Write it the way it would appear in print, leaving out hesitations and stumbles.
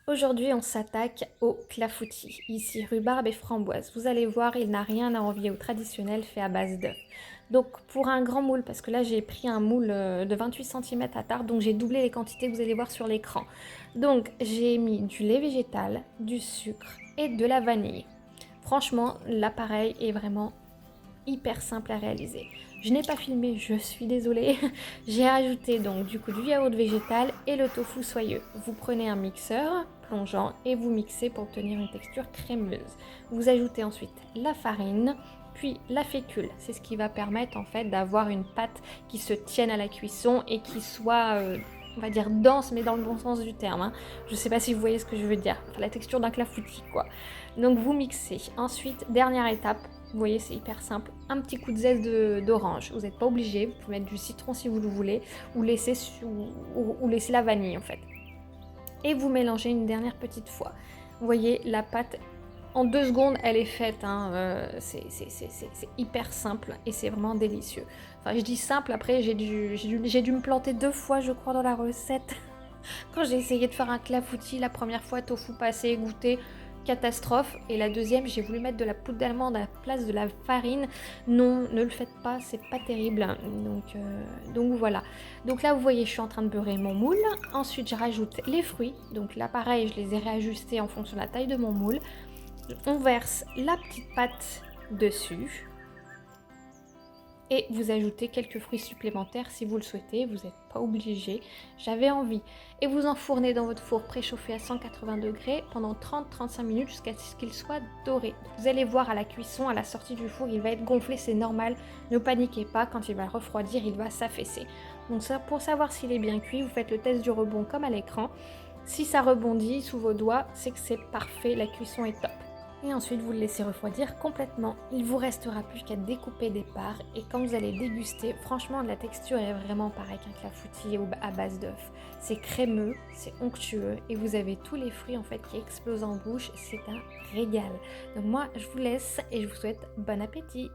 Aujourd'hui, on s'attaque au clafoutis. Ici, rhubarbe et framboise. Vous allez voir, il n'a rien à envier au traditionnel fait à base d'œufs. Donc, pour un grand moule, parce que là, j'ai pris un moule de 28 centimètres à tarte, donc j'ai doublé les quantités que vous allez voir sur l'écran. Donc, j'ai mis du lait végétal, du sucre et de la vanille. Franchement, l'appareil est vraiment hyper simple à réaliser. Je n'ai pas filmé, je suis désolée. J'ai ajouté donc du coup du yaourt végétal et le tofu soyeux. Vous prenez un mixeur plongeant et vous mixez pour obtenir une texture crémeuse. Vous ajoutez ensuite la farine, puis la fécule. C'est ce qui va permettre en fait d'avoir une pâte qui se tienne à la cuisson et qui soit on va dire dense, mais dans le bon sens du terme. Hein. Je sais pas si vous voyez ce que je veux dire. Enfin, la texture d'un clafoutis, quoi. Donc vous mixez. Ensuite, dernière étape, vous voyez, c'est hyper simple. Un petit coup de zeste d'orange. Vous n'êtes pas obligé. Vous pouvez mettre du citron si vous le voulez. Ou laisser la vanille, en fait. Et vous mélangez une dernière petite fois. Vous voyez, la pâte, en 2 secondes, elle est faite. Hein. C'est hyper simple et c'est vraiment délicieux. Enfin, je dis simple, après, j'ai dû me planter 2 fois, je crois, dans la recette. Quand j'ai essayé de faire un clafoutis, la première fois, tofu pas assez égoutté, catastrophe. Et la deuxième, j'ai voulu mettre de la poudre d'allemande à la place de la farine. Non, ne le faites pas, c'est pas terrible. Donc voilà. Donc là, vous voyez, je suis en train de beurrer mon moule. Ensuite, je rajoute les fruits. Donc là, pareil, je les ai réajustés en fonction de la taille de mon moule. On verse la petite pâte dessus. Et vous ajoutez quelques fruits supplémentaires si vous le souhaitez, vous n'êtes pas obligé, j'avais envie. Et vous enfournez dans votre four préchauffé à 180 degrés pendant 30-35 minutes jusqu'à ce qu'il soit doré. Vous allez voir à la cuisson, à la sortie du four, il va être gonflé, c'est normal, ne paniquez pas, quand il va refroidir, il va s'affaisser. Donc ça, pour savoir s'il est bien cuit, vous faites le test du rebond comme à l'écran. Si ça rebondit sous vos doigts, c'est que c'est parfait, la cuisson est top. Et ensuite, vous le laissez refroidir complètement. Il vous restera plus qu'à découper des parts et quand vous allez déguster, franchement, la texture est vraiment pareille qu'un clafoutis à base d'œufs. C'est crémeux, c'est onctueux et vous avez tous les fruits en fait qui explosent en bouche. C'est un régal. Donc moi, je vous laisse et je vous souhaite bon appétit.